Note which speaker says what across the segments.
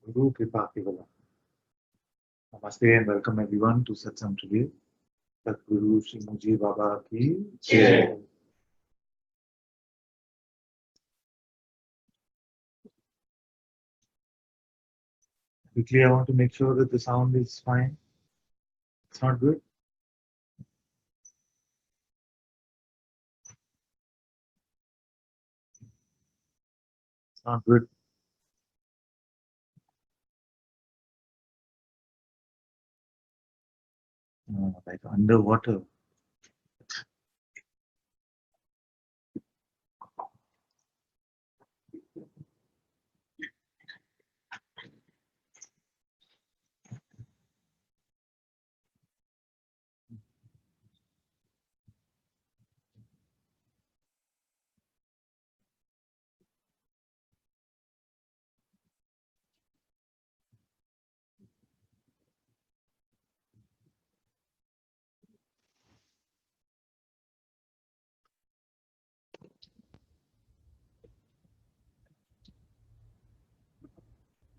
Speaker 1: Guru Kripa Kevala. Namaste and welcome everyone to Satsang today. Guru Shri Muji Baba ki Jai. Quickly, I want to make sure that the sound is fine. It's not good. It's not good. Like underwater.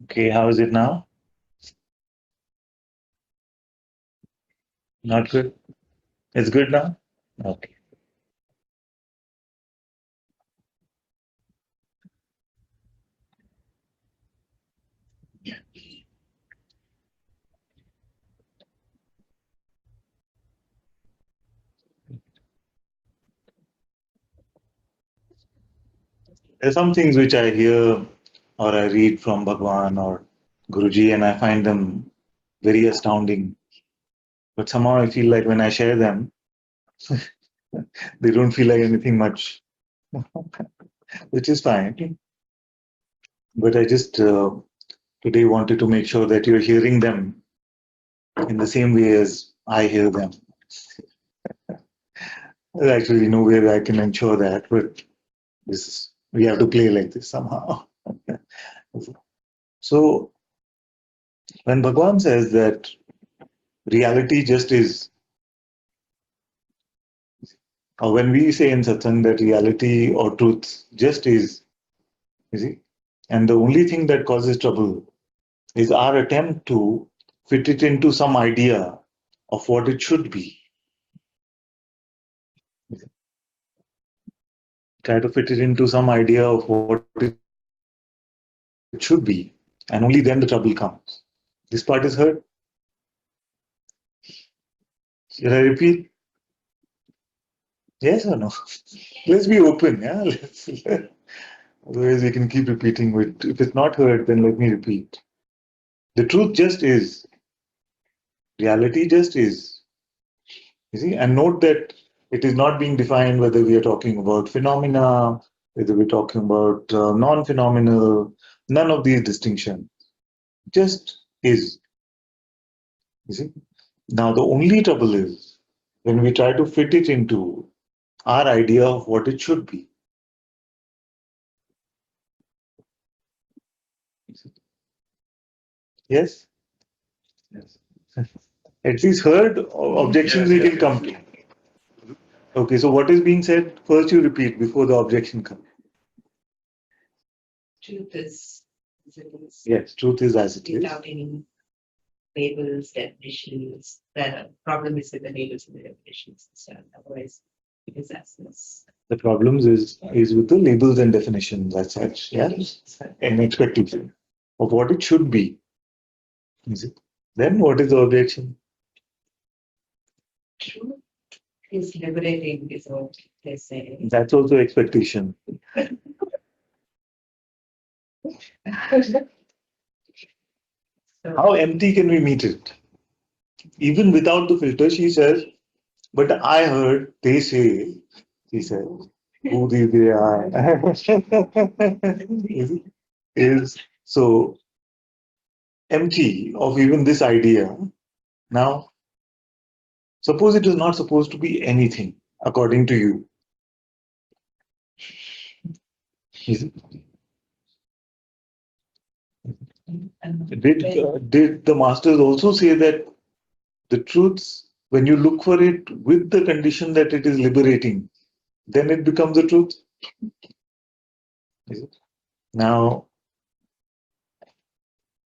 Speaker 1: Okay, how is it now? Not good. It's good now? Okay. There's some things which I hear or I read from Bhagwan or Guruji and I find them very astounding. But somehow I feel like when I share them, they don't feel like anything much, which is fine. But I just today wanted to make sure that you're hearing them in the same way as I hear them. There's actually no way that I can ensure that, but we have to play like this somehow. So when Bhagwan says that reality just is, or when we say in satsang that reality or truth just is, you see, and the only thing that causes trouble is our attempt to fit it into some idea of what it should be. Try to fit it into some idea of what it should be, and only then the trouble comes. This part is heard. Should I repeat? Yes or no? Let's be open, yeah. Otherwise, we can keep repeating. But if it's not heard, then let me repeat. The truth just is. Reality just is. You see, and note that it is not being defined whether we are talking about phenomena, whether we're talking about non-phenomenal. None of these distinctions. Just is. You see. Now, the only trouble is when we try to fit it into our idea of what it should be. Yes? Yes. At least heard objections we can come to. Okay, so what is being said? First you repeat before the objection comes.
Speaker 2: Truth is as it is.
Speaker 1: Yes, truth is as it is.
Speaker 2: Without any labels, definitions. The problem is with the labels and the definitions. So otherwise, it is as is.
Speaker 1: The problems is with the labels and definitions as such, yes, and expectation of what it should be. Is it? Then what is the objection?
Speaker 2: Truth is liberating, is what they say.
Speaker 1: That's also expectation.
Speaker 2: So,
Speaker 1: How empty can we meet it? Even without the filter, she says, but I heard, they say, she says, who they are. is so empty of even this idea. Now, suppose it is not supposed to be anything according to you. Is it? Did the masters also say that the truths, when you look for it with the condition that it is liberating, then it becomes the truth? Is it? Now,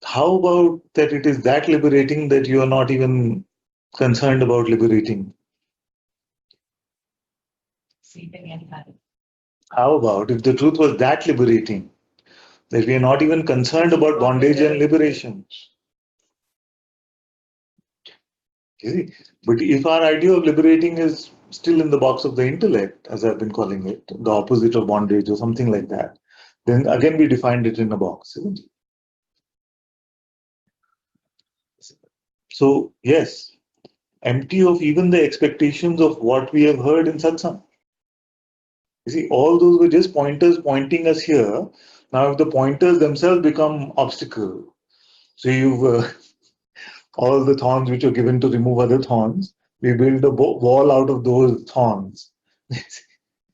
Speaker 1: How about that it is that liberating that you are not even concerned about liberating?
Speaker 2: See it again, Bharat.
Speaker 1: How about if the truth was that liberating that we are not even concerned about bondage and liberation? You see? But if our idea of liberating is still in the box of the intellect, as I've been calling it, the opposite of bondage or something like that, then again we defined it in a box, isn't it? So, yes, empty of even the expectations of what we have heard in satsang. You see, all those were just pointers pointing us here. Now, if the pointers themselves become obstacle, so you've all the thorns which are given to remove other thorns, we build a wall out of those thorns.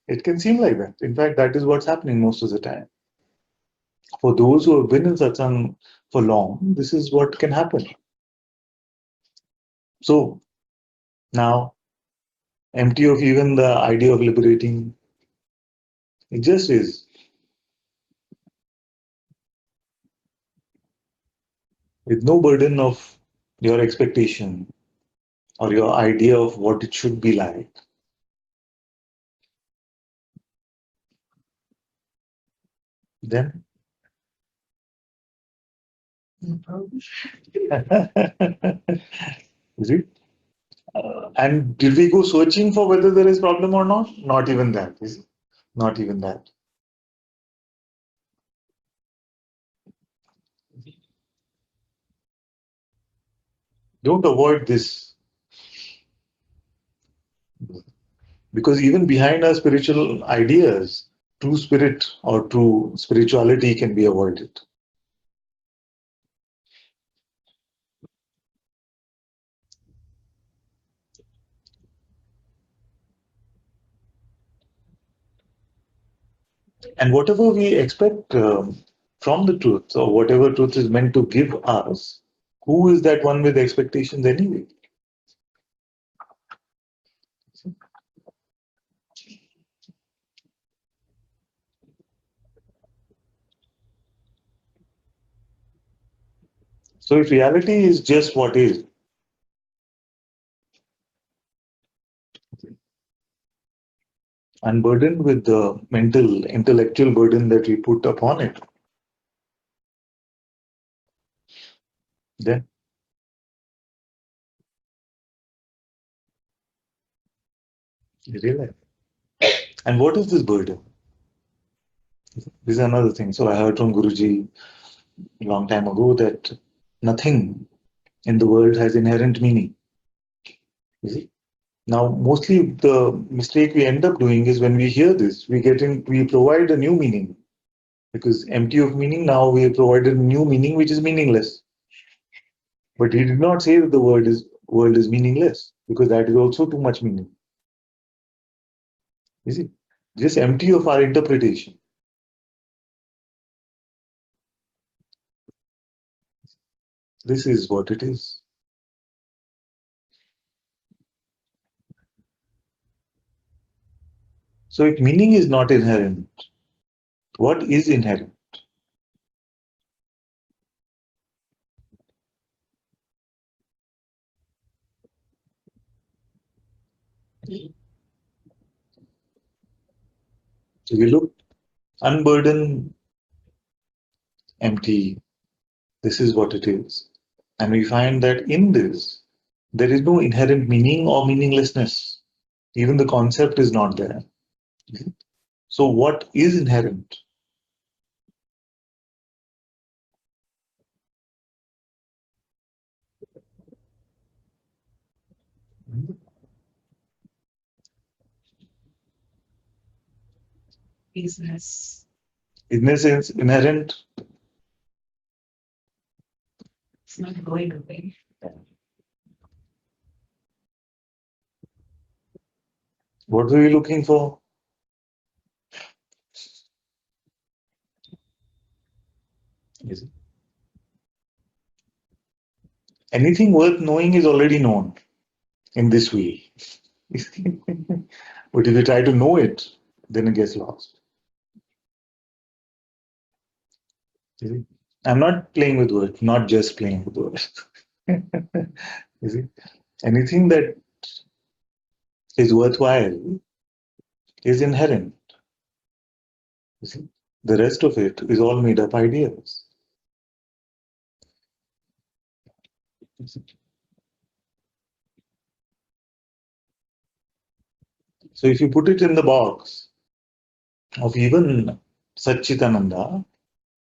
Speaker 1: It can seem like that. In fact, that is what's happening most of the time. For those who have been in satsang for long, this is what can happen. So now, empty of even the idea of liberating, it just is. With no burden of your expectation or your idea of what it should be like. Then, is it? And did we go searching for whether there is problem or not? Not even that, is it? Not even that. Don't avoid this, because even behind our spiritual ideas, true spirit or true spirituality can be avoided. And whatever we expect from the truth, or whatever truth is meant to give us, who is that one with expectations anyway? So if reality is just what is, unburdened with the mental, intellectual burden that we put upon it, then you realize. And what is this burden? This is another thing. So I heard from Guruji a long time ago that nothing in the world has inherent meaning. You see? Now, mostly the mistake we end up doing is when we hear this, we provide a new meaning. Because empty of meaning, now we have provided a new meaning which is meaningless. But he did not say that the world is meaningless, because that is also too much meaning. You see? Just empty of our interpretation. This is what it is. So if meaning is not inherent, what is inherent? So we look unburdened, empty. This is what it is. And we find that in this, there is no inherent meaning or meaninglessness. Even the concept is not there. So what is inherent?
Speaker 2: Business.
Speaker 1: Is inherent.
Speaker 2: It's not going away.
Speaker 1: What were you looking for? Is it? Anything worth knowing is already known in this way. But if you try to know it, then it gets lost. Is it? I'm not playing with words, not just playing with words. You see, anything that is worthwhile is inherent. You see, the rest of it is all made up ideas. So if you put it in the box of even Satchitananda,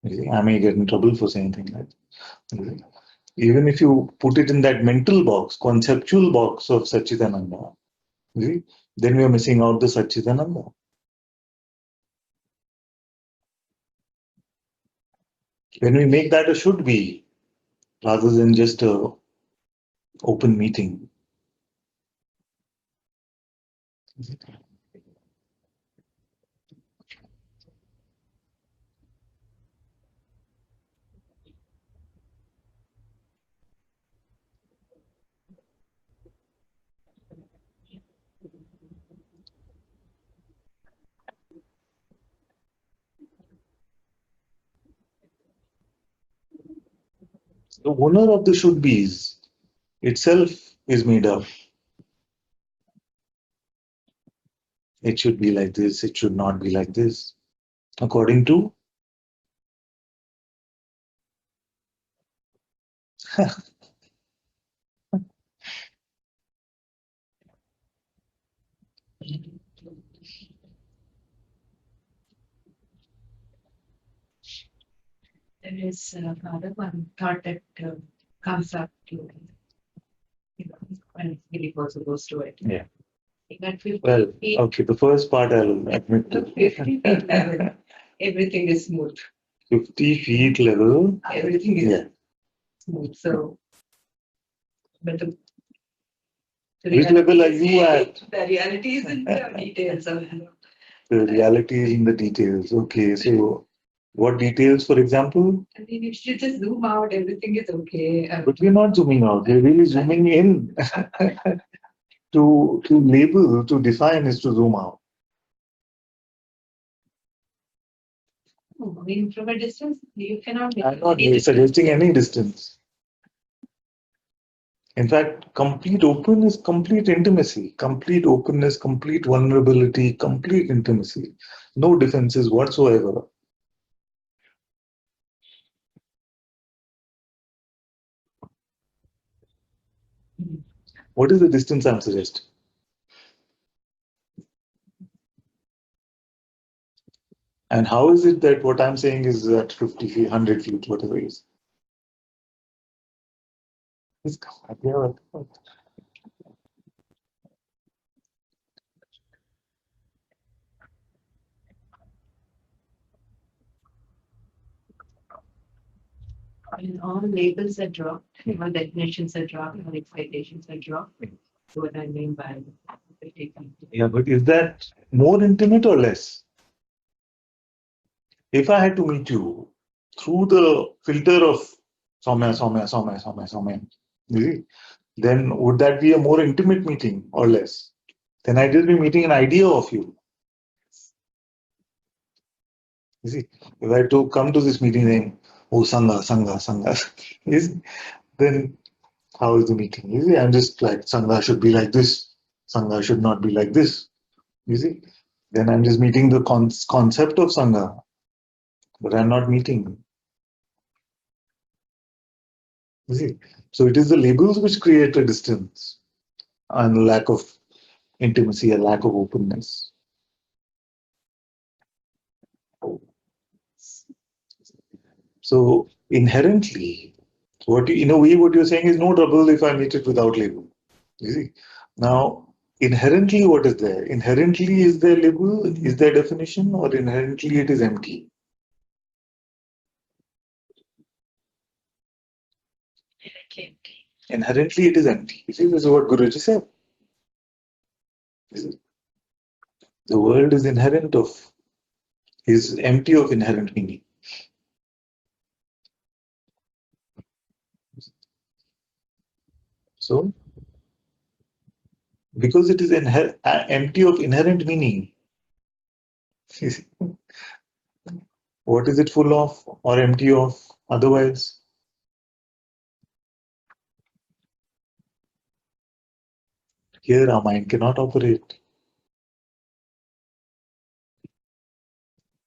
Speaker 1: you see, I may get in trouble for saying things like that. You see, even if you put it in that mental box, conceptual box of Satchitananda, you see, then we are missing out the Satchitananda. When we make that a should be, rather than just a open meeting. The owner of the should be's itself is made up. It should be like this, it should not be like this. According to
Speaker 2: There is another one thought that comes up to, when it really also goes to it.
Speaker 1: Yeah.
Speaker 2: At 50
Speaker 1: Well,
Speaker 2: feet,
Speaker 1: okay, the first part I'll admit to.
Speaker 2: 50 feet level, everything is smooth.
Speaker 1: 50 feet level.
Speaker 2: Everything is
Speaker 1: Yeah.
Speaker 2: smooth. So, but the
Speaker 1: Which level are you at?
Speaker 2: The reality is in the details of
Speaker 1: The reality is in the details. Okay, so what details, for example?
Speaker 2: I mean, if you just zoom out, everything is okay.
Speaker 1: But we're not zooming out, we're really zooming in. To label, to define is to zoom out.
Speaker 2: I mean, from a distance, you cannot make
Speaker 1: I'm not
Speaker 2: any
Speaker 1: suggesting any distance. In fact, complete open is complete intimacy, complete openness, complete vulnerability, complete intimacy. No defenses whatsoever. What is the distance I'm suggesting? And how is it that what I'm saying is at 50 feet, 100 feet, whatever it is?
Speaker 2: When all labels are dropped, all definitions are dropped, all expectations are dropped. So what I mean by 50 feet.
Speaker 1: Yeah, but is that more intimate or less? If I had to meet you through the filter of Soumya, you see, then would that be a more intimate meeting or less? Then I'd just be meeting an idea of you. You see, if I had to come to this meeting saying, oh, Sangha, yes, then how is the meeting? You see, I'm just like, Sangha should be like this, Sangha should not be like this. You see, then I'm just meeting the concept of Sangha, but I'm not meeting. You see, so it is the labels which create a distance and lack of intimacy, a lack of openness. So inherently, in a way, what you're saying is no trouble if I meet it without label. You see, now inherently, what is there? Inherently, is there label? Is there definition, or inherently it is empty?
Speaker 2: Okay.
Speaker 1: Inherently, it is empty. You see, this is what Guruji said. You see, the world is empty of inherent meaning. So, because it is empty of inherent meaning, you see, What is it full of or empty of otherwise? Here, our mind cannot operate.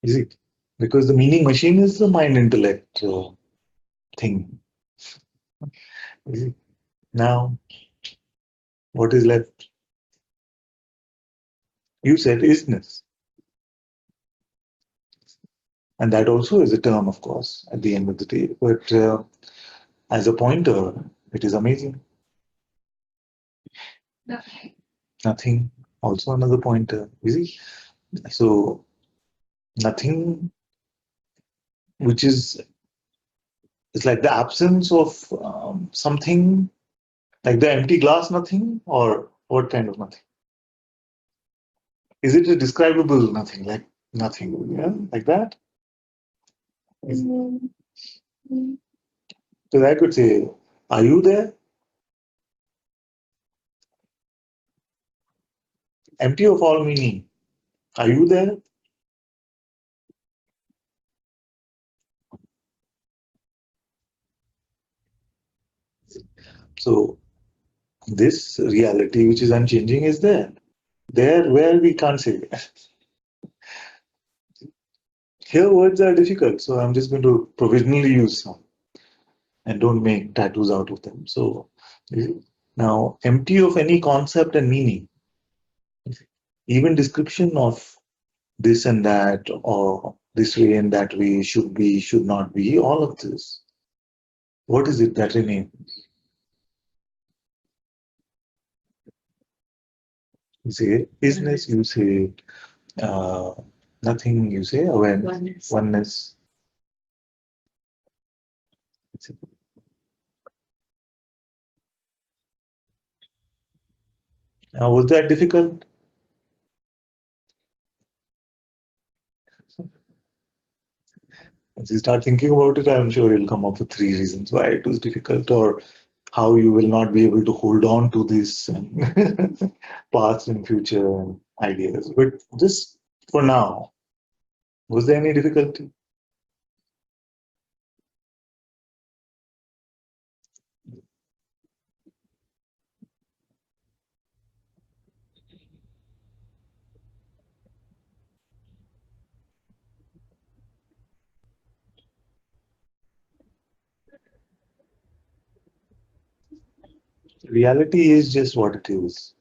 Speaker 1: Is it? Because the meaning machine is the mind intellect thing. Is it? Now, what is left? You said isness. And that also is a term, of course, at the end of the day. But as a pointer, it is amazing. Nothing, also another pointer. You see? So, nothing, which is it's like the absence of something, like the empty glass, nothing, or what kind of nothing? Is it a describable nothing, like nothing, yeah, like that? Because I could say, are you there? Empty of all meaning. Are you there? So this reality, which is unchanging, is there. There where we can't say. Here words are difficult, so I'm just going to provisionally use some and don't make tattoos out of them. So now, empty of any concept and meaning, even description of this and that, or this way and that way, should be, should not be, all of this. What is it that remains? You say isness, you say uh, nothing, you say awareness, oneness. Now, was that difficult? As you start thinking about it, I'm sure you'll come up with three reasons why it was difficult, or how you will not be able to hold on to this and past and future ideas. But just for now, was there any difficulty? Reality is just what it is,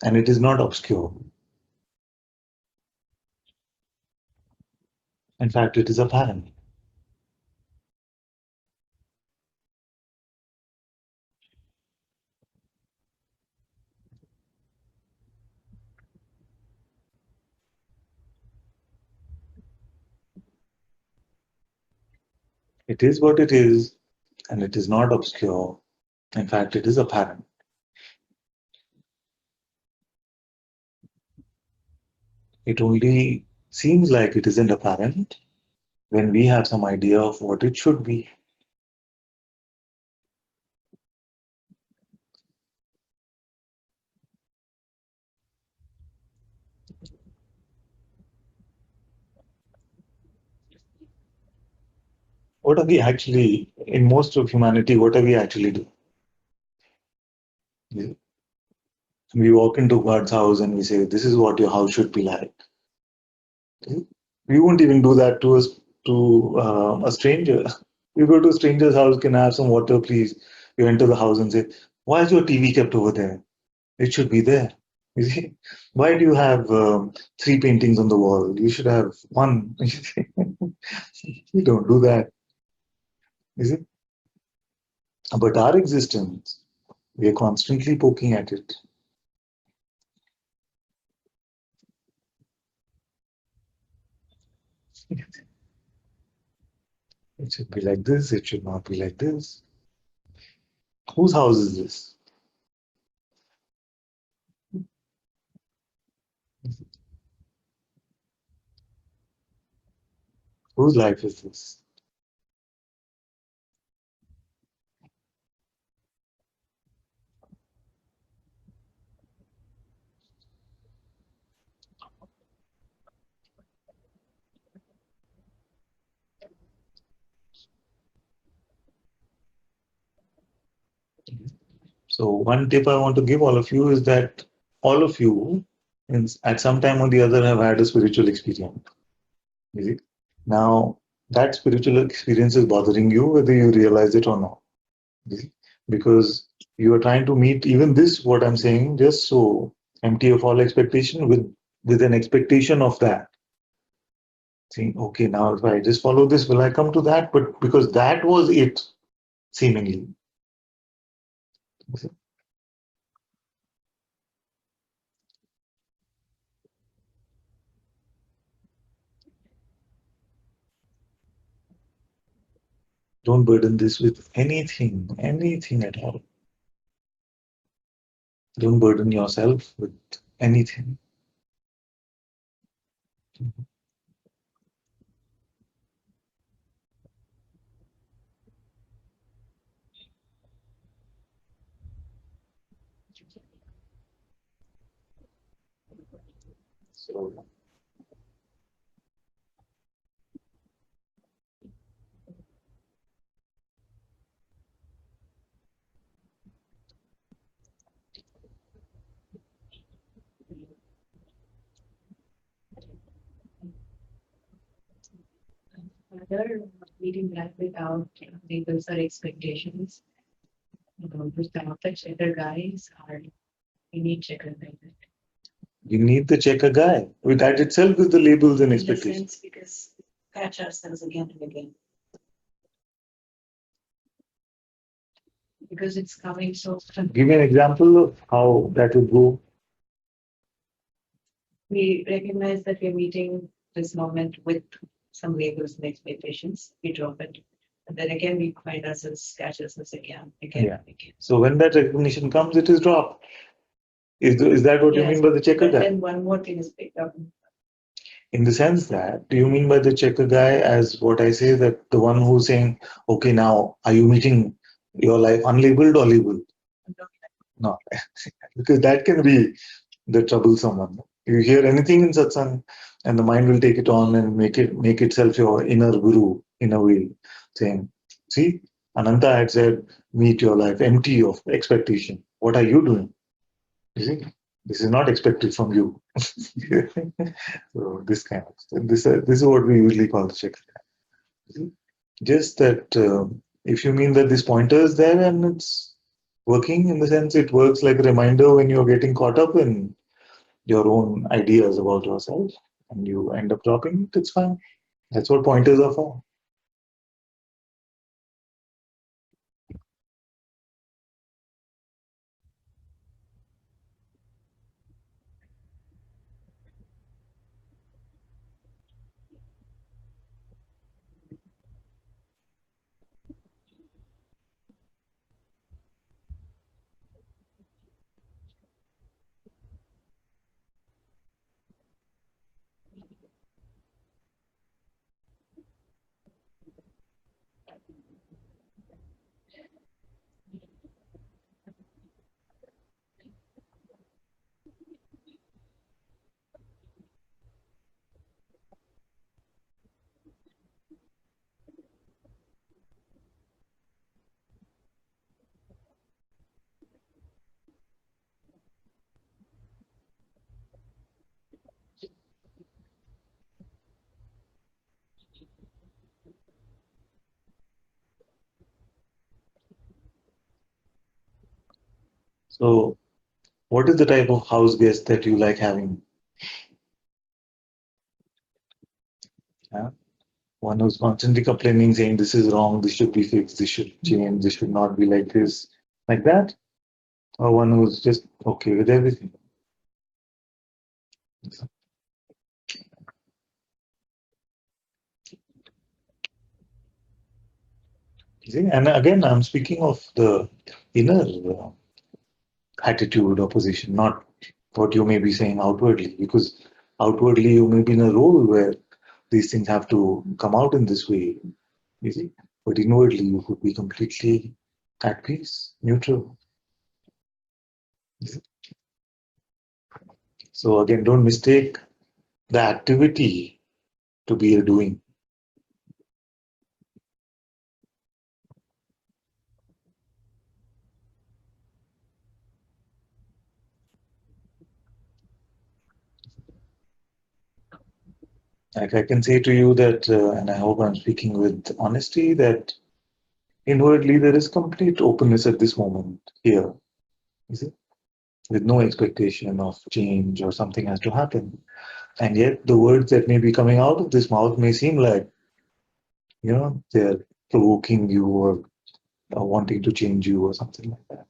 Speaker 1: and it is not obscure. In fact, it is apparent. It is what it is, and it is not obscure. In fact, it is apparent. It only seems like it isn't apparent when we have some idea of what it should be. What are we actually, in most of humanity, what are we actually doing? Yeah. We walk into God's house and we say, "This is what your house should be like." Yeah. We won't even do that to us, to a stranger. You go to a stranger's house, can I have some water, please? You enter the house and say, "Why is your TV kept over there? It should be there." You see, why do you have three paintings on the wall? You should have one. You don't do that, is it? But our existence, we are constantly poking at it. It should be like this, it should not be like this. Whose house is this? Whose life is this? So one tip I want to give all of you is that all of you, at some time or the other, have had a spiritual experience. You see? Now, that spiritual experience is bothering you, whether you realize it or not. You see? Because you are trying to meet even this, what I'm saying, just so empty of all expectation with an expectation of that. Saying, okay, now if I just follow this, will I come to that? But because that was it, seemingly. You see? Don't burden this with anything at all. Don't burden yourself with anything. So,
Speaker 2: Other leading that without labels or expectations. Without the checker guys are we need checker like that.
Speaker 1: you need the checker guy. With that itself is the labels and
Speaker 2: In the
Speaker 1: expectations.
Speaker 2: sense because catch ourselves again and again. Because it's coming so often.
Speaker 1: Give me an example of how that would go.
Speaker 2: We recognize that we're meeting this moment with some labels and expectations. We drop it. And then again we find ourselves catch ourselves again,
Speaker 1: Yeah.
Speaker 2: and again.
Speaker 1: So when that recognition comes, it is dropped. Is that what you
Speaker 2: Yes,
Speaker 1: mean by the checker
Speaker 2: but
Speaker 1: guy?
Speaker 2: then one more thing is picked up.
Speaker 1: In the sense that, do you mean by the checker guy as what I say, that the one who's saying, okay, now are you meeting your life unlabeled or labeled? No, because that can be the troublesome one. You hear anything in satsang, and the mind will take it on and make itself your inner guru in a way, saying, "See, Ananta had said, meet your life empty of expectation. What are you doing? You see, this is not expected from you." So this kind of this is what we usually call the check. Just that if you mean that this pointer is there and it's working in the sense it works like a reminder when you're getting caught up in your own ideas about yourself and you end up dropping it, it's fine. That's what pointers are for. So, what is the type of house guest that you like having? Yeah? One who's constantly complaining, saying this is wrong, this should be fixed, this should change, this should not be like this, like that? Or one who's just okay with everything? You see? And again, I'm speaking of the inner attitude or position, not what you may be saying outwardly, because outwardly you may be in a role where these things have to come out in this way, you see. But inwardly you could be completely at peace, neutral. You see? So again, don't mistake the activity to be a doing. Like I can say to you that, and I hope I'm speaking with honesty, that inwardly there is complete openness at this moment here, is it? With no expectation of change or something has to happen. And yet the words that may be coming out of this mouth may seem like, they're provoking you or wanting to change you or something like that.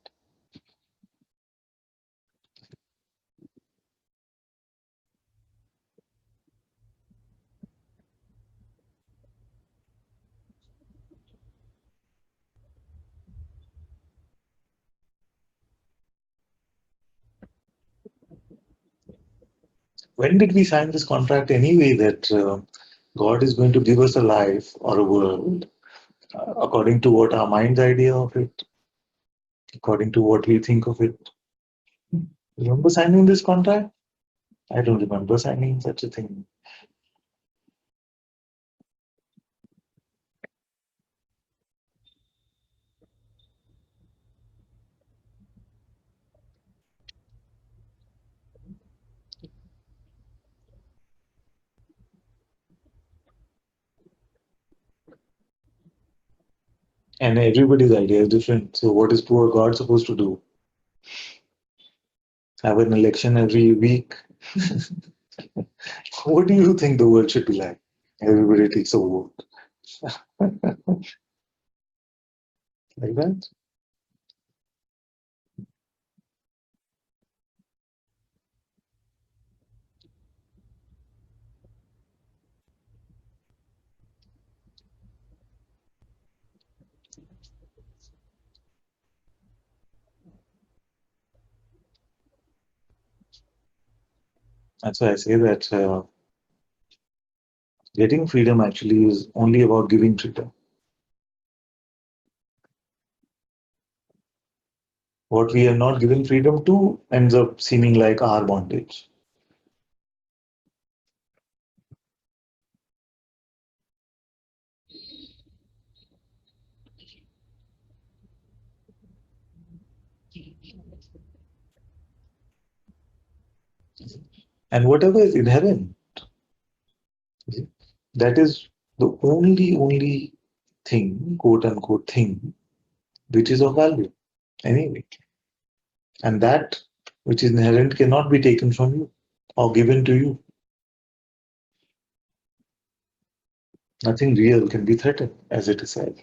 Speaker 1: When did we sign this contract anyway that God is going to give us a life or a world according to what our mind's idea of it, according to what we think of it? Remember signing this contract? I don't remember signing such a thing. And everybody's idea is different. So what is poor God supposed to do? Have an election every week? What do you think the world should be like? Everybody takes a vote. Like that? That's why I say that getting freedom actually is only about giving freedom. What we are not given freedom to ends up seeming like our bondage. And whatever is inherent, that is the only thing, quote unquote thing, which is of value anyway. And that which is inherent cannot be taken from you or given to you. Nothing real can be threatened, as it is said.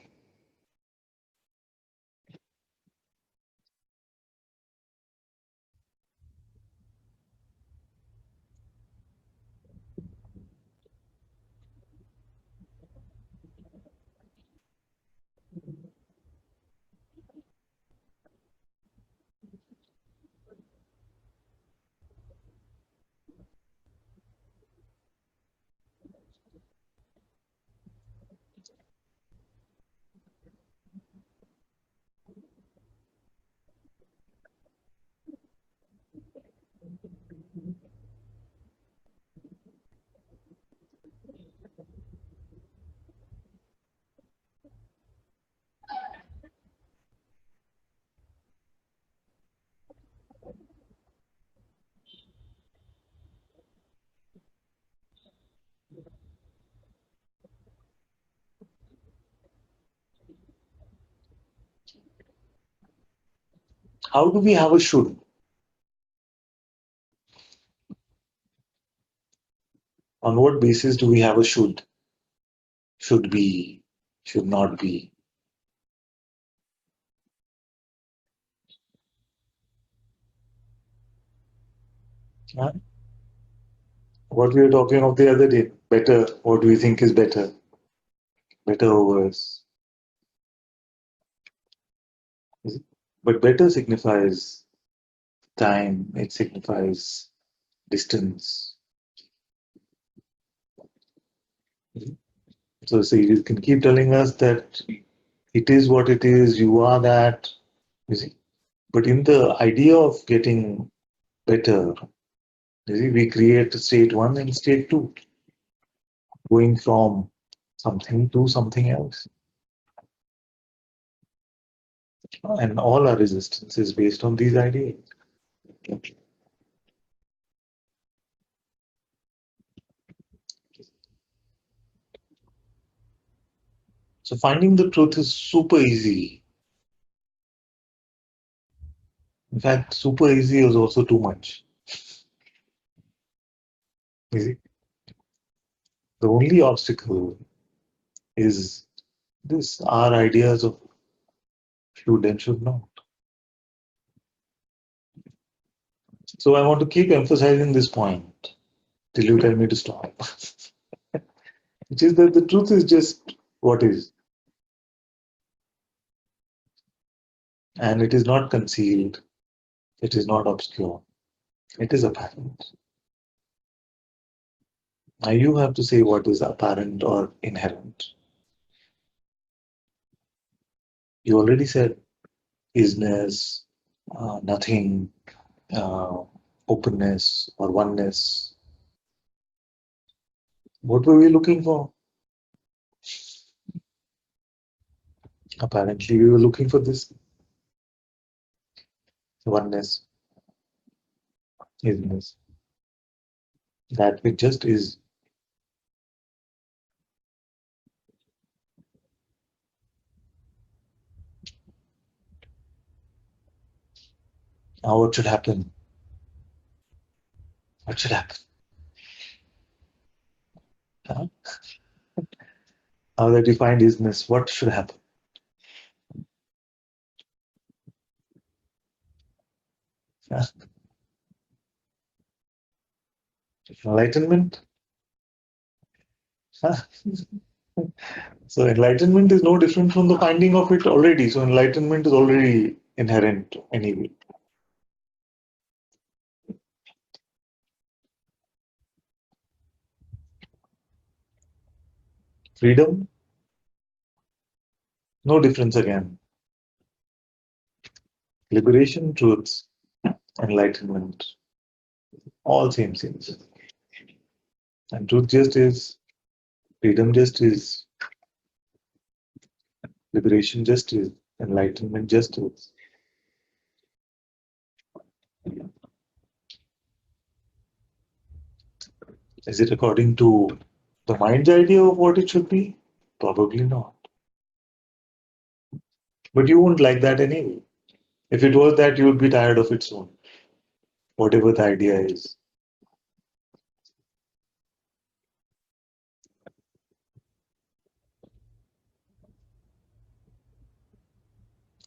Speaker 1: How do we have a should? On what basis do we have a should? Should be, should not be. Huh? What we were talking of the other day. Better, what do we think is better? Better or worse? Is it? But better signifies time, it signifies distance. So series can keep telling us that it is what it is, you are that, you see. But in the idea of getting better, you see, we create state one and state two, going from something to something else. And all our resistance is based on these ideas. So finding the truth is super easy. In fact, super easy is also too much. Easy. The only obstacle is this our ideas of should and should not. So I want to keep emphasizing this point till you tell me to stop. Which is that the truth is just what is, and it is not concealed, it is not obscure, it is apparent. Now you have to say what is apparent or inherent. You already said isness, nothing, uh, openness, or oneness. What were we looking for? Apparently, we were looking for this oneness, isness, that which just is. Now, what should happen? What should happen? Huh? Now that you find isness, what should happen? Huh? Enlightenment? Huh? So, enlightenment is no different from the finding of it already. So, enlightenment is already inherent anyway. Freedom? No difference again. Liberation, truths, enlightenment, all same things. And truth just is, freedom just is, liberation just is, enlightenment just is. Is it according to the mind's idea of what it should be? Probably not. But you won't like that anyway. If it was that, you would be tired of it soon, whatever the idea is.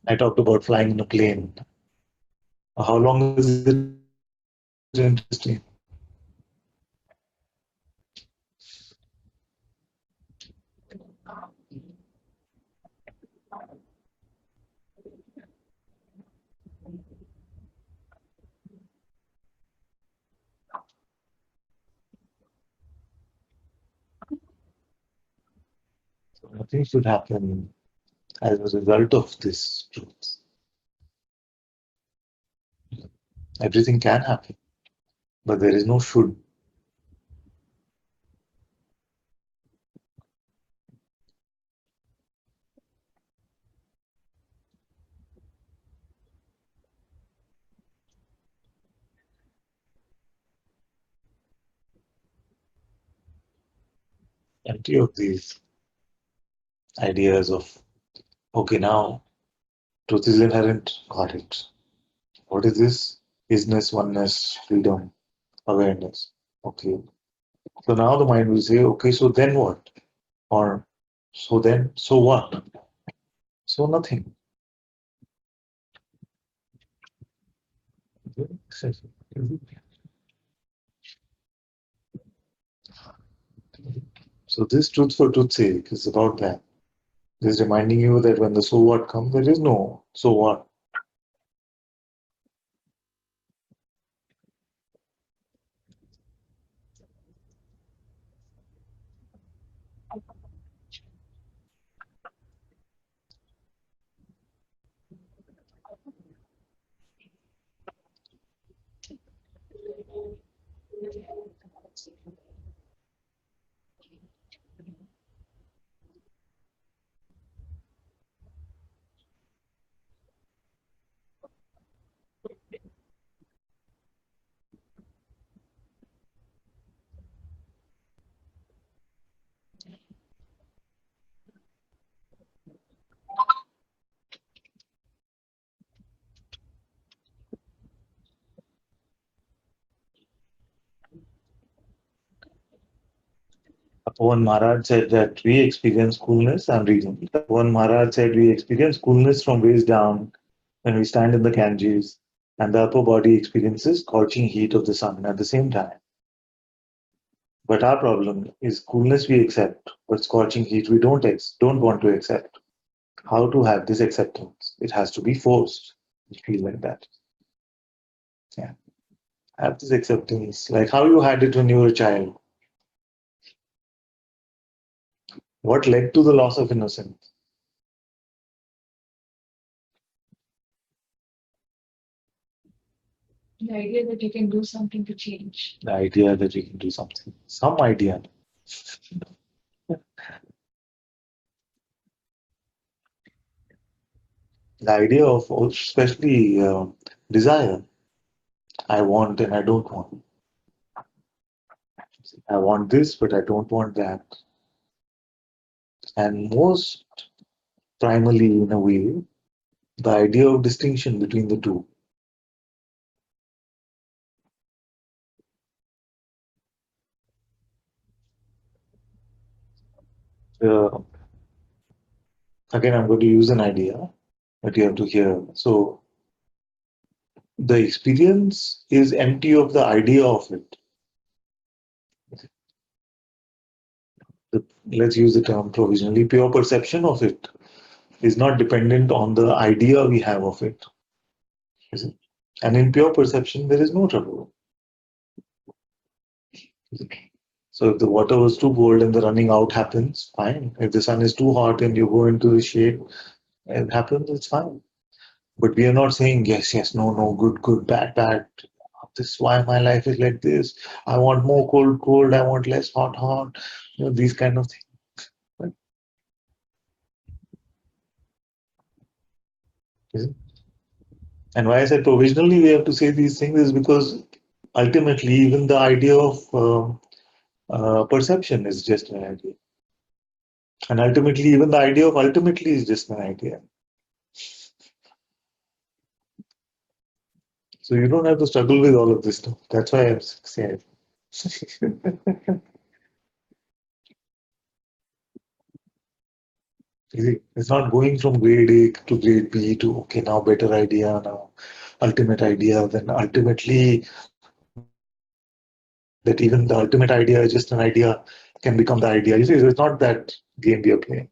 Speaker 1: I talked about flying in a plane. How long is it interesting? So nothing should happen as a result of this truth. Everything can happen, but there is no should. Empty of these ideas of, okay, now truth is inherent, got it. What is this? Isness, oneness, freedom, awareness. Okay. So now the mind will say, okay, so then what? Or so then, so what? So nothing. So this truth for truth's sake is about that. Just reminding you that when the so what comes, there is no so what. One Maharaj said that we experience coolness. I'm reading. One Maharaj said we experience coolness from waist down when we stand in the Ganges, and the upper body experiences scorching heat of the sun at the same time. But our problem is coolness we accept, but scorching heat we don't want to accept. How to have this acceptance? It has to be forced. You feel like that. Yeah. Have this acceptance. Like how you had it when you were a child. What led to the loss of innocence?
Speaker 2: The idea that you can do something to change.
Speaker 1: The idea that you can do something. Some idea. The idea of especially desire. I want and I don't want. I want this, but I don't want that. And most primarily, in a way, the idea of distinction between the two. Uh, Again, I'm going to use an idea that you have to hear. So, the experience is empty of the idea of it. Let's use the term provisionally. Pure perception of it is not dependent on the idea we have of it. Is it? And in pure perception, there is no trouble. Is it? So if the water was too cold and the running out happens, fine. If the sun is too hot and you go into the shade, it happens, it's fine. But we are not saying yes, yes, no, no, good, good, bad, bad. This is why my life is like this. I want more cold, cold. I want less hot, hot. These kind of things. Right? Is it? And why I said provisionally we have to say these things is because ultimately even the idea of perception is just an idea. And ultimately even the idea of ultimately is just an idea. So you don't have to struggle with all of this stuff. That's why I'm saying. It's not going from grade A to grade B to okay now better idea now ultimate idea. Then ultimately that even the ultimate idea is just an idea can become the idea. You see, it's not that game we are playing.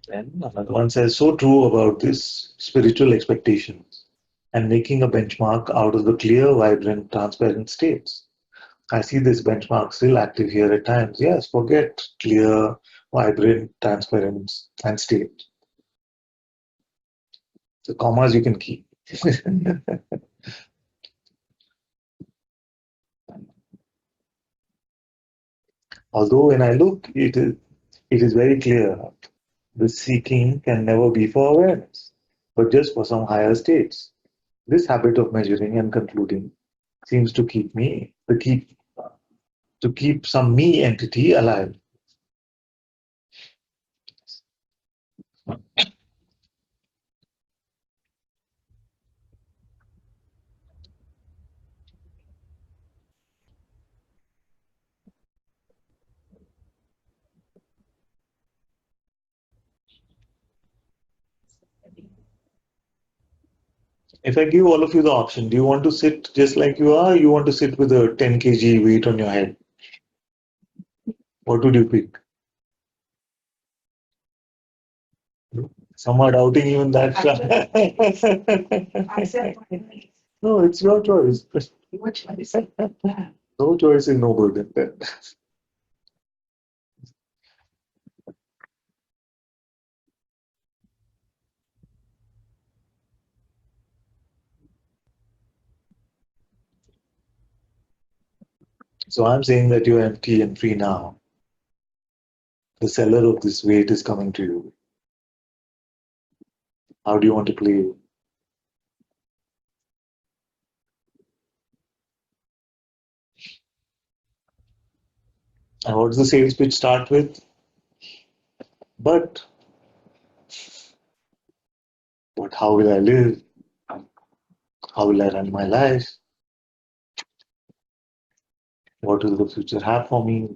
Speaker 1: Then another one says so true about this spiritual expectations and making a benchmark out of the clear, vibrant, transparent states. I see this benchmark still active here at times. Yes, forget clear, vibrant, transparent, and state. The commas you can keep. Although when I look, it is very clear. The seeking can never be for awareness, but just for some higher states. This habit of measuring and concluding seems to keep some me entity alive. If I give all of you the option, do you want to sit just like you are? Or you want to sit with a 10 kg weight on your head? What would you pick? Some are doubting even that. No, it's your choice.
Speaker 2: What choice?
Speaker 1: No choice is no burden then. So I'm saying that you're empty and free now. The seller of this weight is coming to you. How do you want to play? And what does the sales pitch start with? But But how will I live? How will I run my life? What will the future have for me?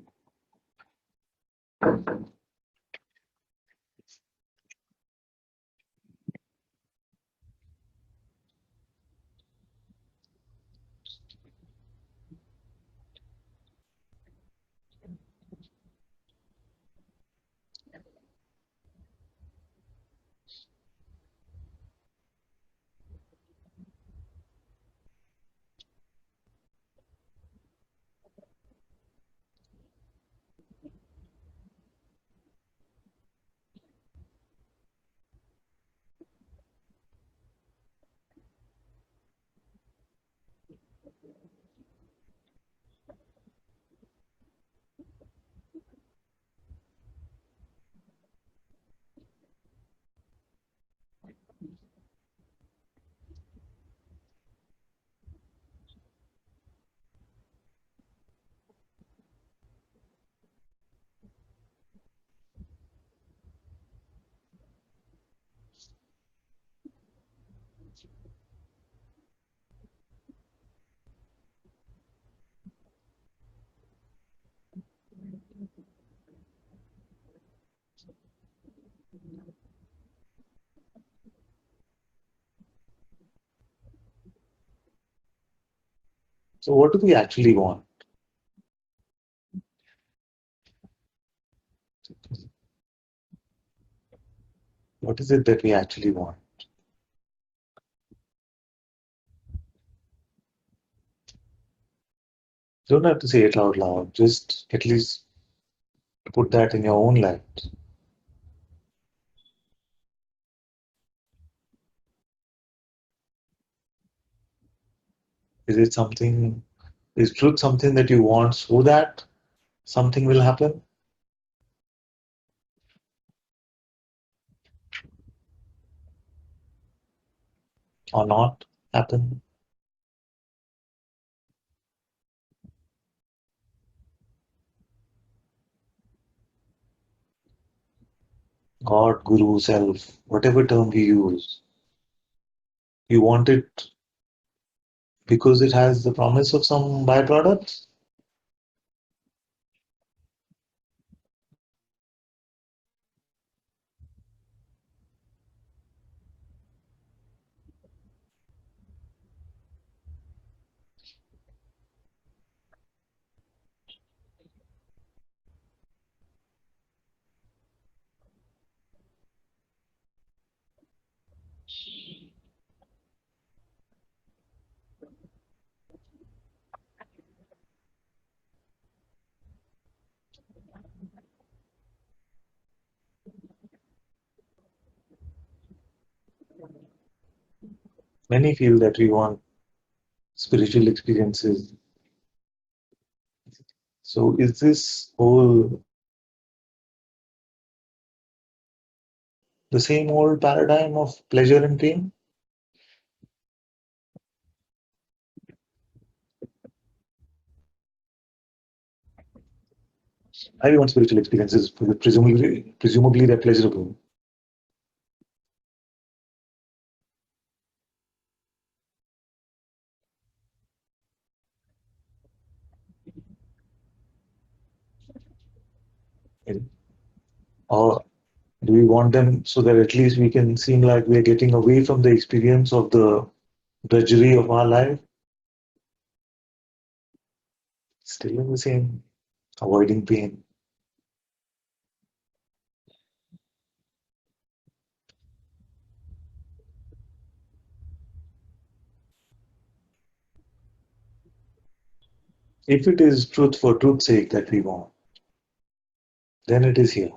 Speaker 1: So, what do we actually want? What is it that we actually want? You don't have to say it out loud, just at least put that in your own light. Is it something, is truth something that you want so that something will happen or not happen? God, Guru, Self, whatever term we use, you want it because it has the promise of some byproducts? Many feel that we want spiritual experiences. So, is this whole the same old paradigm of pleasure and pain? I want spiritual experiences, presumably they're pleasurable. Or do we want them so that at least we can seem like we're getting away from the experience of the drudgery of our life? Still in the same, avoiding pain. If it is truth for truth's sake that we want, then it is here.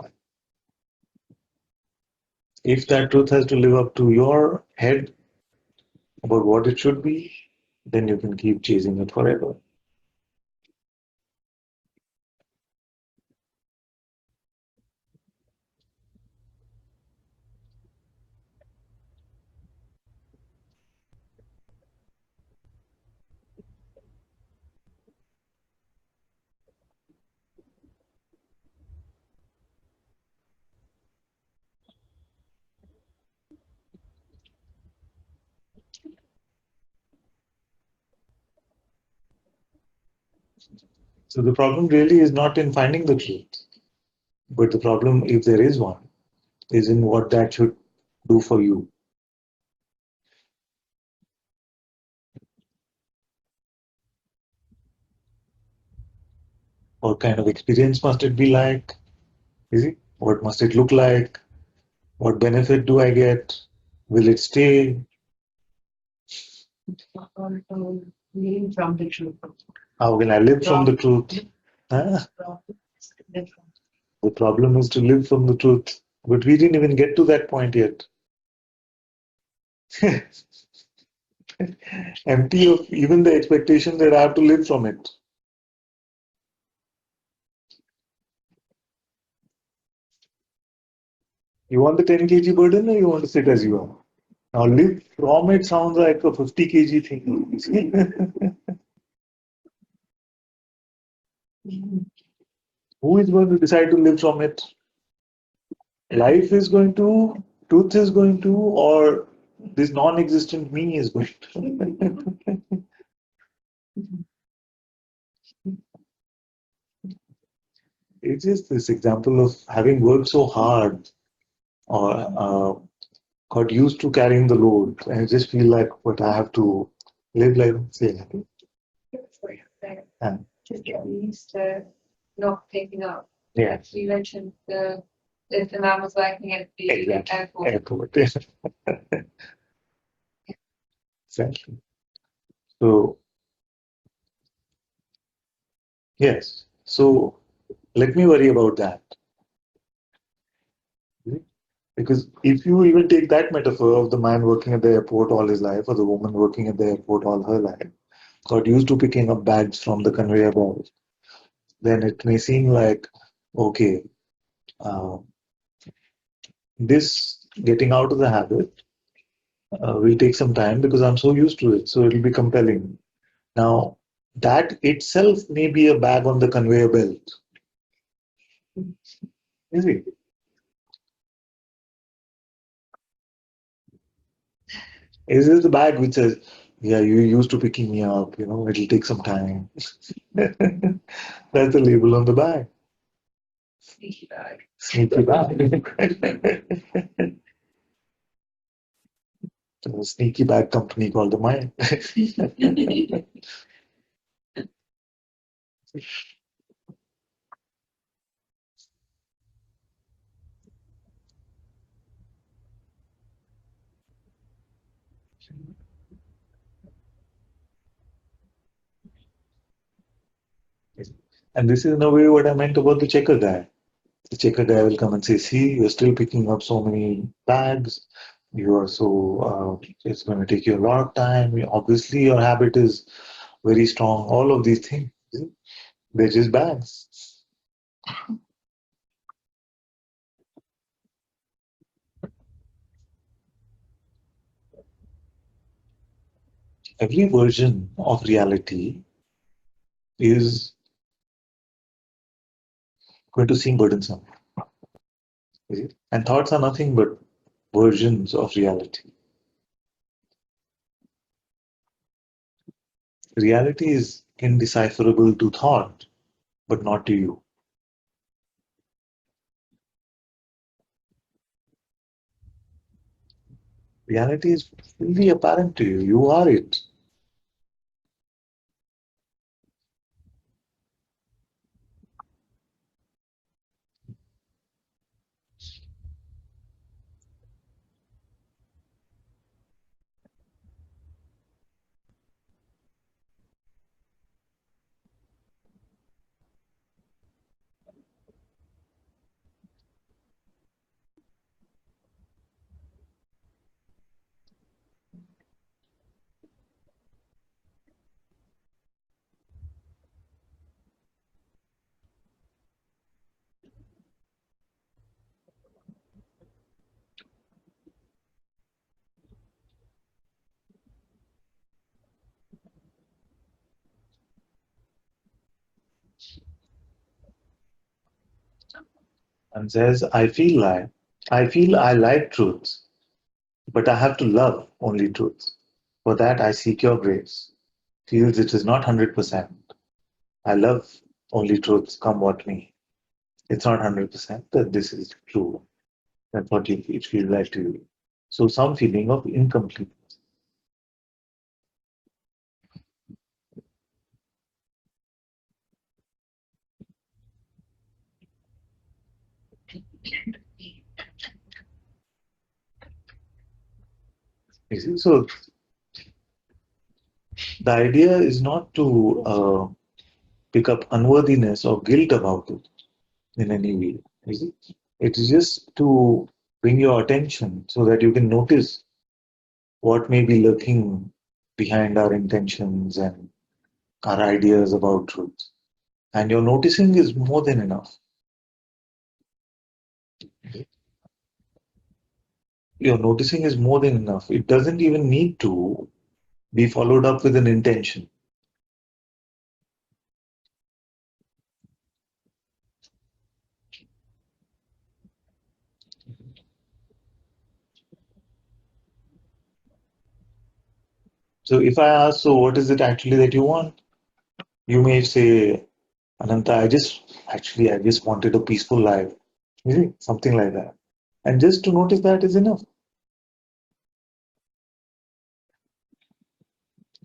Speaker 1: If that truth has to live up to your head about what it should be, then you can keep chasing it forever. So the problem really is not in finding the truth, but the problem, if there is one, is in what that should do for you. What kind of experience must it be like? Is it? What must it look like? What benefit do I get? Will it stay?
Speaker 2: Or living from the truth.
Speaker 1: How can I live from the truth? Huh? The problem is to live from the truth. But we didn't even get to that point yet. Empty of even the expectation that I have to live from it. You want the 10 kg burden or you want to sit as you are? Now, live from it sounds like a 50 kg thing. Who is going to decide to live from it? Life is going to, truth is going to, or this non existent me is going to? It's just this example of having worked so hard or got used to carrying the load, and I just feel like what I have to live like, say, and
Speaker 3: Just get used to not picking up.
Speaker 1: yeah,
Speaker 3: You mentioned the man was working at the
Speaker 1: exactly.
Speaker 3: airport.
Speaker 1: Airport. Exactly. So, yes. So, let me worry about that. Because if you even take that metaphor of the man working at the airport all his life, or the woman working at the airport all her life, got used to picking up bags from the conveyor belt, then it may seem like, okay, uh, this getting out of the habit will take some time because I'm so used to it. So it'll be compelling. Now, that itself may be a bag on the conveyor belt. Is it? Is it the bag which says, yeah, you're used to picking me up, it'll take some time. That's the label on the bag.
Speaker 3: Sneaky bag.
Speaker 1: Sneaky bag. A sneaky bag company called the Mind. And this is in a way what I meant about the checker guy. The checker guy will come and say, see, you're still picking up so many bags. You are so, it's going to take you a lot of time. Obviously, your habit is very strong. All of these things, they're just bags. Every version of reality is going to seem burdensome. And thoughts are nothing but versions of reality. Reality is indecipherable to thought, but not to you. Reality is fully apparent to you. You are it. And says, I feel I like truth, but I have to love only truth. For that I seek your grace. Feels it is not 100%. I love only truth, come what may. It's not 100% that this is true. That's what it feels like to you. So some feeling of incompleteness. You see? So the idea is not to pick up unworthiness or guilt about it in any way. You see? It is just to bring your attention so that you can notice what may be lurking behind our intentions and our ideas about truth. And your noticing is more than enough. Your noticing is more than enough. It doesn't even need to be followed up with an intention. So if I ask, so what is it actually that you want? You may say, Ananta, I just wanted a peaceful life. You see, something like that. And just to notice that is enough.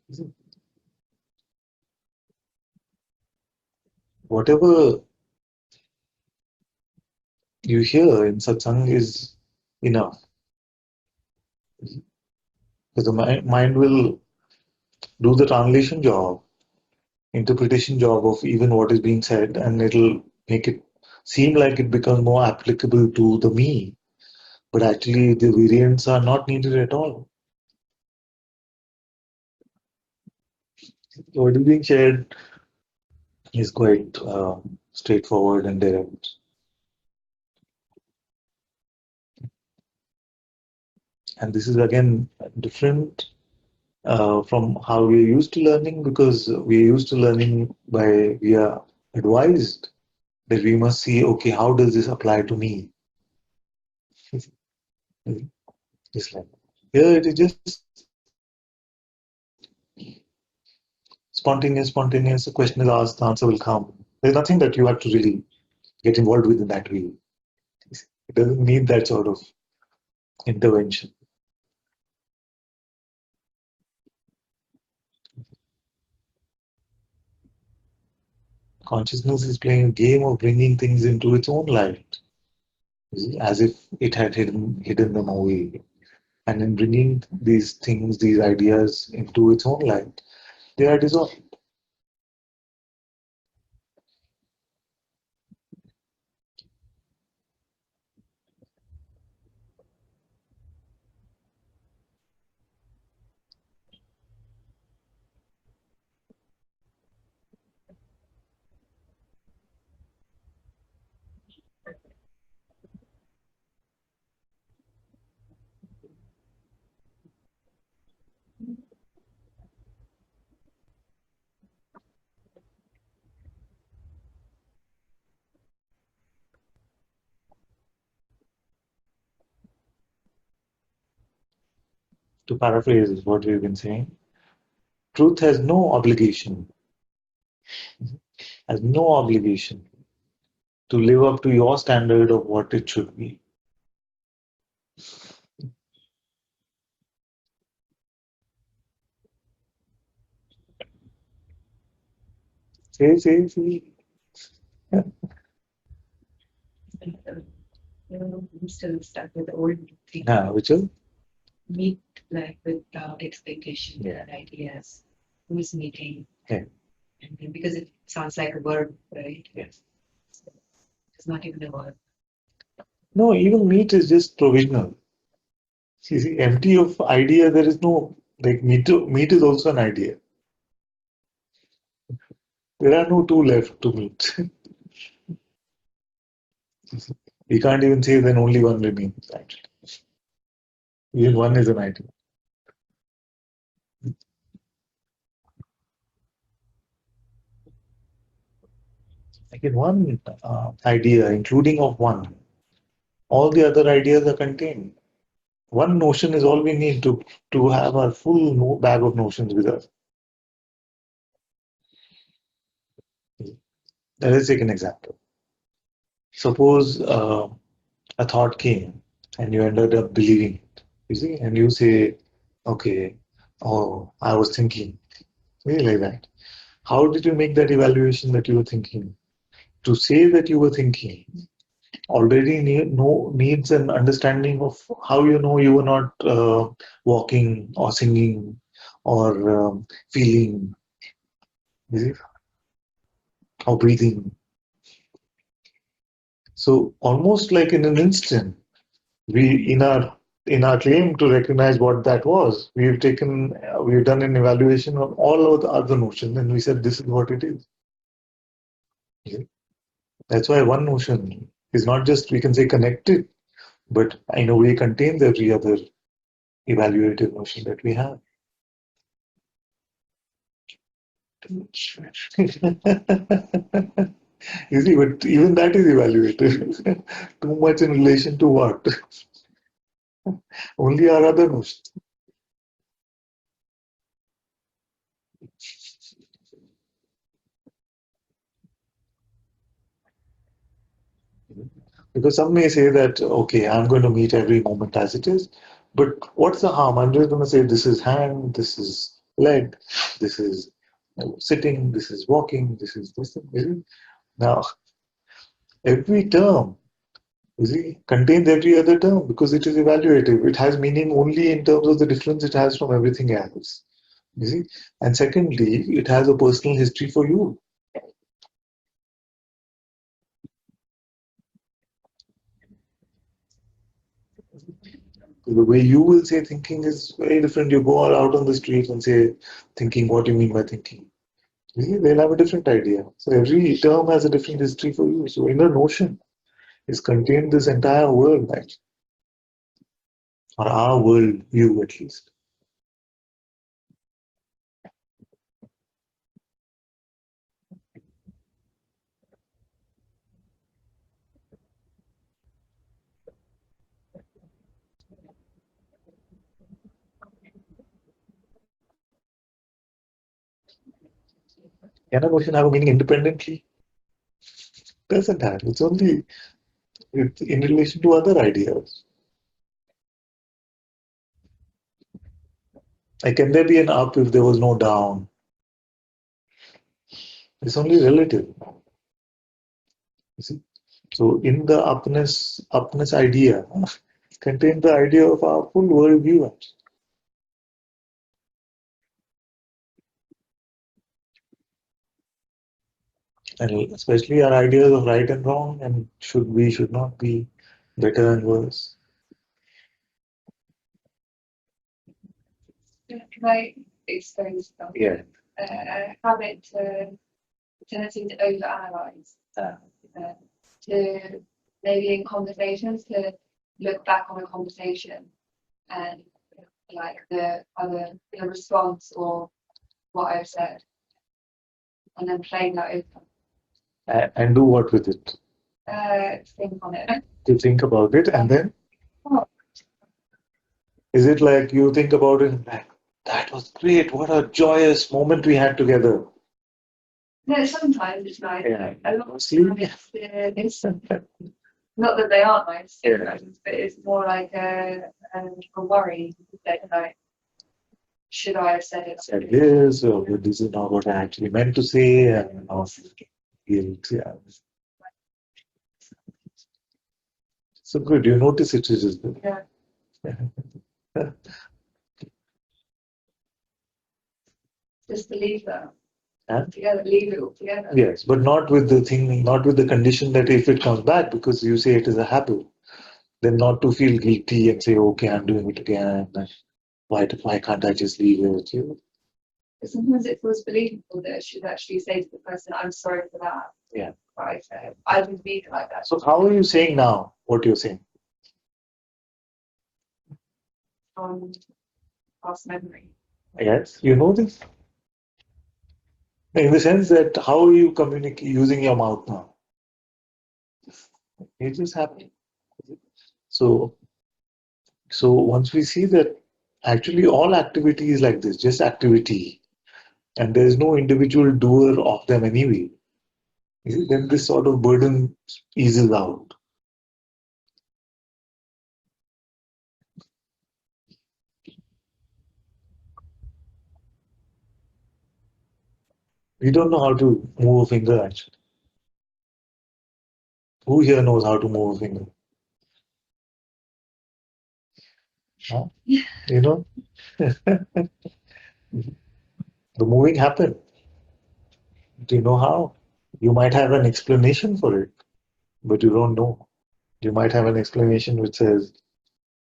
Speaker 1: You see, whatever you hear in satsang is enough. Because the mind will do the translation job, interpretation job of even what is being said, and it'll make it seem like it becomes more applicable to the me. But actually, the variants are not needed at all. So what is being shared is quite straightforward and direct. And this is again different from how we are used to learning because we are used to learning by we are advised that we must see, okay, how does this apply to me? It's like here it is just spontaneous. A question is asked, the answer will come. There's nothing that you have to really get involved with in that way. It doesn't need that sort of intervention. Consciousness is playing a game of bringing things into its own light, as if it had hidden them away. And in bringing these things, these ideas into its own light, they are dissolved. To paraphrase what we've been saying, truth has no obligation to live up to your standard of what it should be. Say. Yeah.
Speaker 2: I'm still stuck with the old thing.
Speaker 1: Yeah, which is
Speaker 2: Meet like without expectation
Speaker 1: Yeah.
Speaker 2: and ideas. Who's meeting?
Speaker 1: Yeah.
Speaker 2: And then because it sounds like a verb, right?
Speaker 1: Yes.
Speaker 2: So it's not even a verb.
Speaker 1: No, even meat is just provisional. See, empty of idea, there is no like meat is also an idea. There are no two left to meet. We can't even say then only one remains, actually. Even one is an idea. Like in one idea, including of one, all the other ideas are contained. One notion is all we need to have our full bag of notions with us. Now, let's take an example. Suppose a thought came and you ended up believing it, you see, and you say, okay, oh, I was thinking, really like that. How did you make that evaluation that you were thinking? To say that you were thinking already needs an understanding of how you know you were not walking or singing or feeling, is it, or breathing. So almost like in an instant, we in our claim to recognize what that was, we've done an evaluation of all of the other notions, and we said this is what it is. Okay? That's why one notion is not just, we can say, connected, but in a way contains every other evaluative notion that we have. You see, but even that is evaluative. Too much in relation to what? Only our other notion. Because some may say that, okay, I'm going to meet every moment as it is, but what's the harm? I'm just going to say this is hand, this is leg, this is sitting, this is walking, this is this. Now, every term, you see, contains every other term because it is evaluative. It has meaning only in terms of the difference it has from everything else. You see, and secondly, it has a personal history for you. The way you will say thinking is very different. You go out on the street and say thinking, what do you mean by thinking? You see, they'll have a different idea. So every term has a different history for you. So inner notion is contained this entire world, actually, or our world view at least. Can a notion have a meaning independently? Doesn't have. It's only in relation to other ideas. Like, can there be an up if there was no down? It's only relative. You see? So in the upness idea contains the idea of our full worldview. And especially our ideas of right and wrong and should be, should not be, better and worse.
Speaker 3: Can I expose stuff?
Speaker 1: Yeah.
Speaker 3: Habit to tendency to overanalyze. To maybe in conversations to look back on a conversation and like the response or what I've said, and then playing that over.
Speaker 1: And do what with it?
Speaker 3: Think on it.
Speaker 1: To think about it, and then
Speaker 3: Oh,
Speaker 1: is it like you think about it and like, that was great, what a joyous moment we had together?
Speaker 3: no, sometimes it's nice.
Speaker 1: Yeah.
Speaker 3: A lot of
Speaker 1: Mostly.
Speaker 3: time it's not that they aren't nice,
Speaker 1: Yeah.
Speaker 3: but it's more like a worry that like, should I have said it?
Speaker 1: Said this, or this is not what I actually meant to say, and guilt, yeah. So good, you notice it is good.
Speaker 3: Yeah. Just to leave that together, leave it all together.
Speaker 1: Yes, but not with the thing, not with the condition that if it comes back, because you say it is a habit, then not to feel guilty and say, okay, I'm doing it again. Why can't I just leave it?
Speaker 3: But sometimes it feels believable that I should actually say to the person, I'm sorry for that.
Speaker 1: Yeah.
Speaker 3: Right. I would be like that.
Speaker 1: So how are you saying now what you're saying?
Speaker 3: Past memory.
Speaker 1: Yes, you know this? In the sense that how are you using your mouth now? It just happened. So once we see that actually all activity is like this, just activity, and there is no individual doer of them anyway. Then this sort of burden eases out. We don't know how to move a finger actually. Who here knows how to move a finger? Huh? You know, the moving happens. Do you know how? You might have an explanation for it, but you don't know. You might have an explanation which says,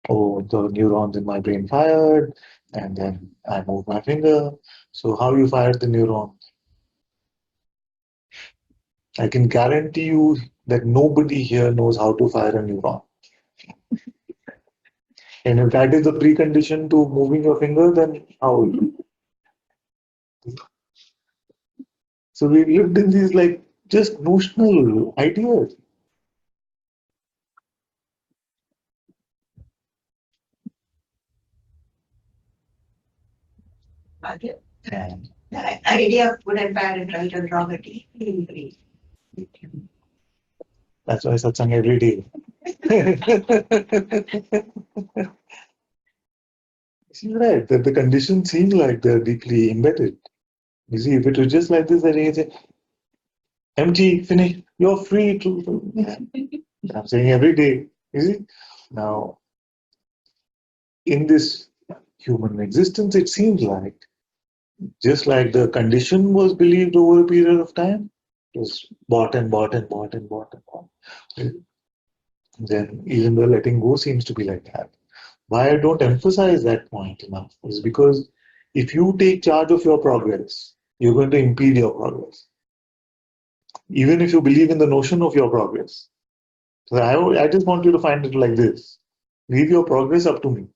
Speaker 1: oh, the neurons in my brain fired, and then I moved my finger. So, how you fired the neuron? I can guarantee you that nobody here knows how to fire a neuron. And if that is the precondition to moving your finger, then how? So, we lived in these like just notional ideas.
Speaker 3: Okay.
Speaker 1: And
Speaker 3: The idea of good and bad and right and wrong are deeply
Speaker 1: that's why satsang every day. She's right, that the conditions seem like they're deeply embedded. You see, if it was just like this, then you say, MG, finish, you're free to. I'm saying every day. You see? Now, in this human existence, it seems like just like the condition was believed over a period of time, it was bought and bought and bought and bought and bought. Then even the letting go seems to be like that. Why I don't emphasize that point enough is because if you take charge of your progress, you're going to impede your progress. Even if you believe in the notion of your progress. So I just want you to find it like this. Leave your progress up to me.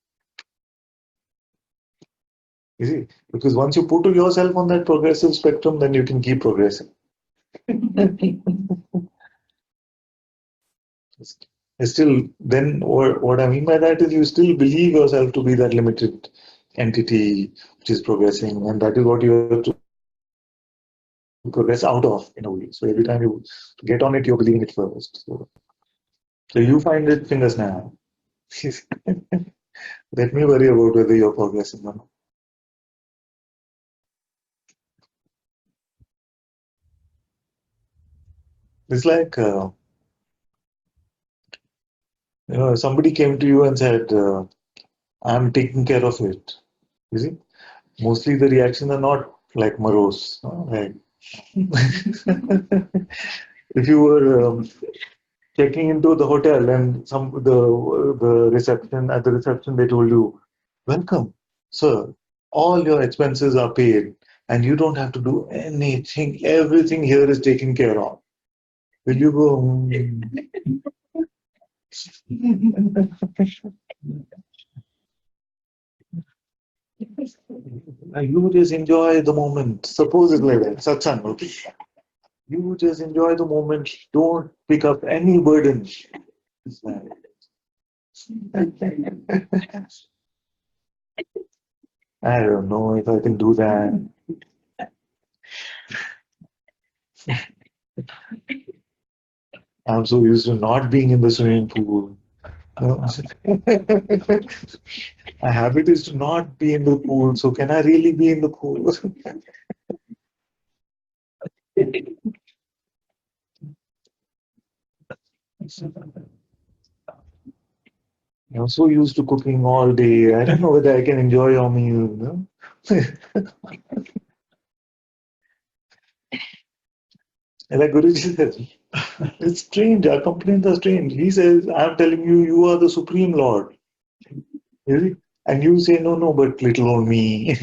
Speaker 1: You see? Because once you put yourself on that progressive spectrum, then you can keep progressing. Still, then what I mean by that is you still believe yourself to be that limited entity which is progressing, and that is what you have to progress out of in a way. So every time you get on it, you're believing it first. So you find it finger snap. Let me worry about whether you're progressing or not. It's like somebody came to you and said, "I'm taking care of it." You see, mostly the reactions are not like morose. Like if you were checking into the hotel and the reception at the reception they told you, "Welcome, sir. All your expenses are paid, and you don't have to do anything. Everything here is taken care of." Will you go? You just enjoy the moment. Suppose it's like that. Satsang, okay? You just enjoy the moment. Don't pick up any burden. It's like, I don't know if I can do that. I'm so used to not being in the swimming pool. No. My habit is to not be in the pool. So can I really be in the pool? I'm so used to cooking all day. I don't know whether I can enjoy your meal. No? And like Guruji says, it's strange. Our complaints are strange. He says, I'm telling you, you are the Supreme Lord. Really? And you say, no, no, but little on me.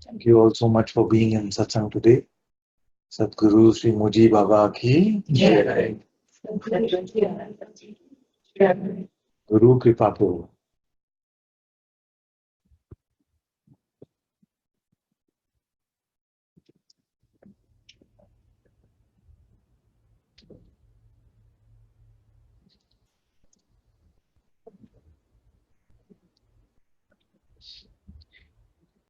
Speaker 1: Thank you all so much for being in Satsang today. Sadhguru Sri Muji Baba ki
Speaker 2: Yeah.
Speaker 1: Guru Kripa Pro.